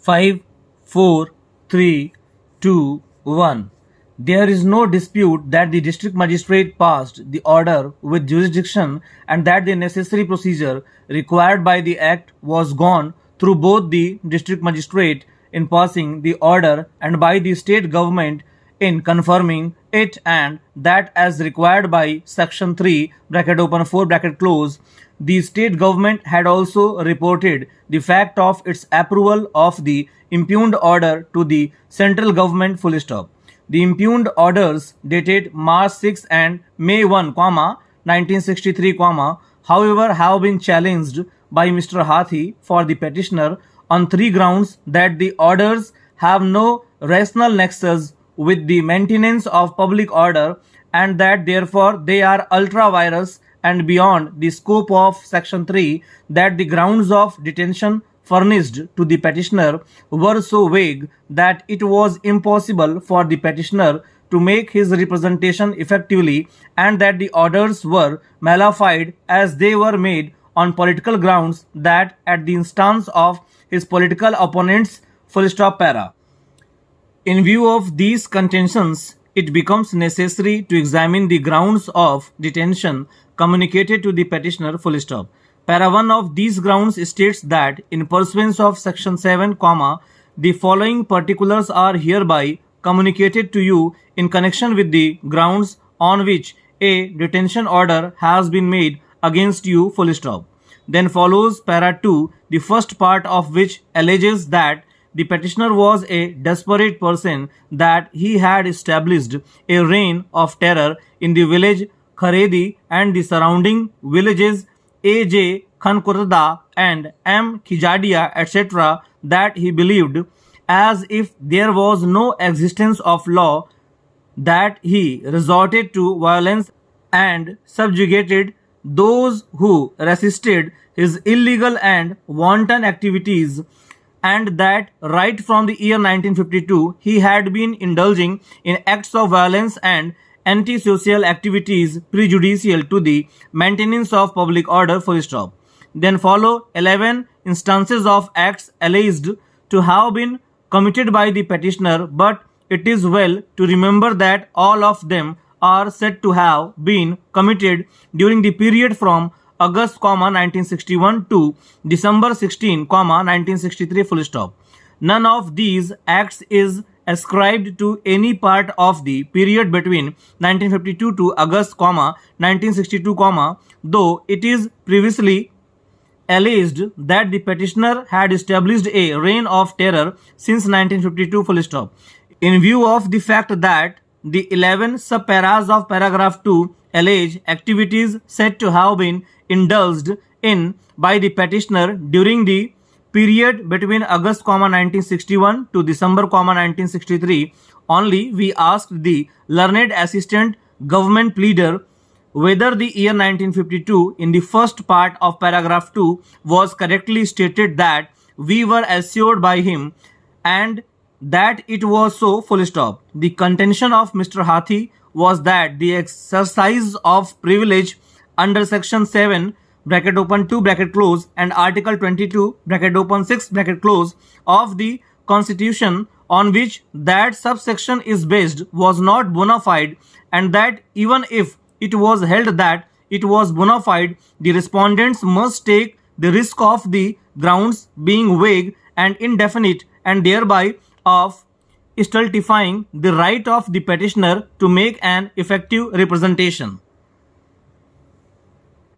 5, 4, 3, 2, 1. There is no dispute that the district magistrate passed the order with jurisdiction and that the necessary procedure required by the Act was gone through both the district magistrate in passing the order and by the state government in confirming it, and that as required by section 3 bracket open 4 bracket close, the state government had also reported the fact of its approval of the impugned order to the central government full stop. The impugned orders dated March 6 and May 1, 1963, however have been challenged by Mr. Hathi for the petitioner on three grounds: that the orders have no rational nexus with the maintenance of public order, and that therefore they are ultra vires and beyond the scope of section 3, that the grounds of detention furnished to the petitioner were so vague that it was impossible for the petitioner to make his representation effectively, and that the orders were malified as they were made on political grounds, that at the instance of his political opponents, full stop para. In view of these contentions, it becomes necessary to examine the grounds of detention communicated to the petitioner, full stop. Para 1 of these grounds states that in pursuance of section 7, the following particulars are hereby communicated to you in connection with the grounds on which a detention order has been made against you, full stop. Then follows para 2, the first part of which alleges that the petitioner was a desperate person, that he had established a reign of terror in the village Kharedi and the surrounding villages A.J. Khankurda and M. Khijadia, etc., that he believed, as if there was no existence of law, that he resorted to violence and subjugated those who resisted his illegal and wanton activities, and that right from the year 1952 he had been indulging in acts of violence and antisocial activities prejudicial to the maintenance of public order, full stop. Then follow 11 instances of acts alleged to have been committed by the petitioner, but it is well to remember that all of them are said to have been committed during the period from August, 1961 to December 16, 1963, full stop. None of these acts is ascribed to any part of the period between 1952 to August, 1962, though it is previously alleged that the petitioner had established a reign of terror since 1952, full stop. In view of the fact that the 11 subparas of paragraph 2 allege activities said to have been indulged in by the petitioner during the period between August, 1961 to December, 1963, only we asked the learned assistant government pleader whether the year 1952 in the first part of paragraph 2 was correctly stated, that we were assured by him and that it was so, full stop. The contention of Mr. Hathi was that the exercise of privilege under section 7 bracket open 2 bracket close and article 22 bracket open 6 bracket close of the constitution on which that subsection is based was not bona fide, and that even if it was held that it was bona fide, the respondents must take the risk of the grounds being vague and indefinite, and thereby of stultifying the right of the petitioner to make an effective representation.